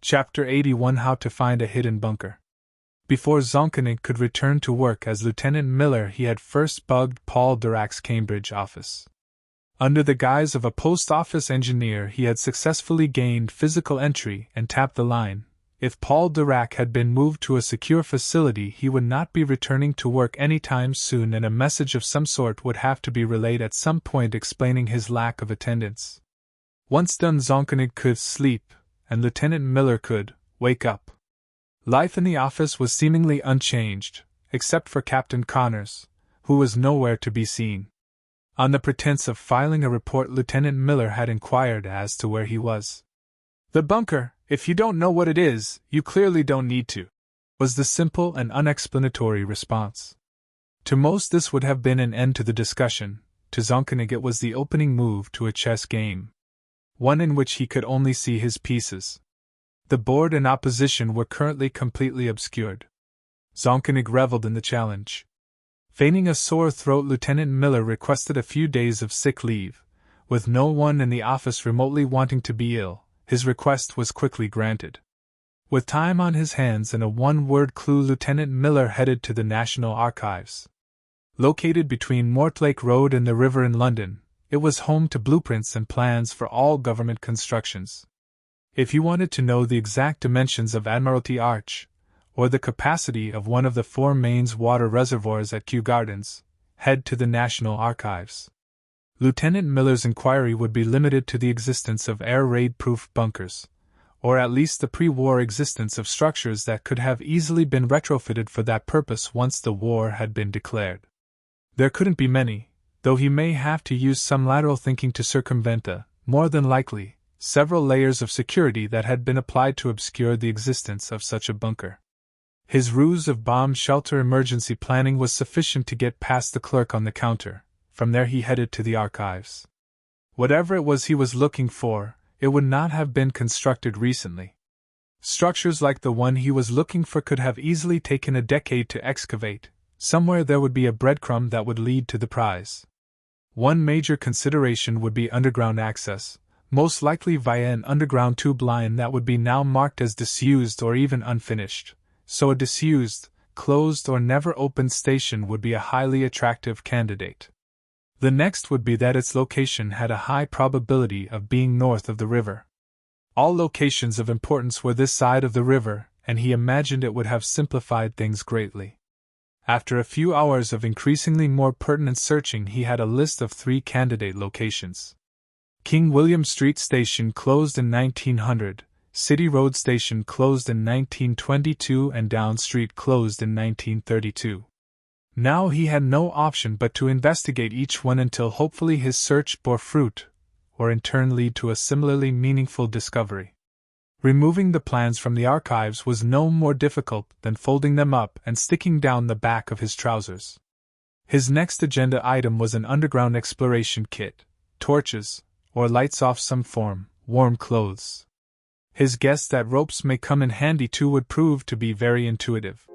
Chapter 81: How to Find a Hidden Bunker. Before Zaunkonig could return to work as Lieutenant Miller, he had first bugged Paul Dirac's Cambridge office. Under the guise of a post office engineer, he had successfully gained physical entry and tapped the line. If Paul Dirac had been moved to a secure facility, he would not be returning to work anytime soon, and a message of some sort would have to be relayed at some point explaining his lack of attendance. Once done, Zaunkonig could sleep, and Lieutenant Miller could wake up. Life in the office was seemingly unchanged, except for Captain Connors, who was nowhere to be seen. On the pretense of filing a report, Lieutenant Miller had inquired as to where he was. "The bunker, if you don't know what it is, you clearly don't need to," was the simple and unexplanatory response. To most, this would have been an end to the discussion. To Zaunkonig, it was the opening move to a chess game, one in which he could only see his pieces. The board and opposition were currently completely obscured. Zaunkonig reveled in the challenge. Feigning a sore throat, Lieutenant Miller requested a few days of sick leave. With no one in the office remotely wanting to be ill, his request was quickly granted. With time on his hands and a one-word clue, Lieutenant Miller headed to the National Archives. Located between Mortlake Road and the river in London, it was home to blueprints and plans for all government constructions. If you wanted to know the exact dimensions of Admiralty Arch, or the capacity of one of the 4 mains water reservoirs at Kew Gardens, head to the National Archives. Lieutenant Miller's inquiry would be limited to the existence of air raid-proof bunkers, or at least the pre-war existence of structures that could have easily been retrofitted for that purpose once the war had been declared. There couldn't be many, though he may have to use some lateral thinking to circumvent the, more than likely, several layers of security that had been applied to obscure the existence of such a bunker. His ruse of bomb shelter emergency planning was sufficient to get past the clerk on the counter. From there he headed to the archives. Whatever it was he was looking for, it would not have been constructed recently. Structures like the one he was looking for could have easily taken a decade to excavate. Somewhere there would be a breadcrumb that would lead to the prize. One major consideration would be underground access, most likely via an underground tube line that would be now marked as disused or even unfinished, so a disused, closed or never opened station would be a highly attractive candidate. The next would be that its location had a high probability of being north of the river. All locations of importance were this side of the river, and he imagined it would have simplified things greatly. After a few hours of increasingly more pertinent searching, he had a list of 3 candidate locations. King William Street Station closed in 1900, City Road Station closed in 1922, and Down Street closed in 1932. Now he had no option but to investigate each one until hopefully his search bore fruit, or in turn lead to a similarly meaningful discovery. Removing the plans from the archives was no more difficult than folding them up and sticking down the back of his trousers. His next agenda item was an underground exploration kit, torches, or lights of some form, warm clothes. His guess that ropes may come in handy too would prove to be very intuitive.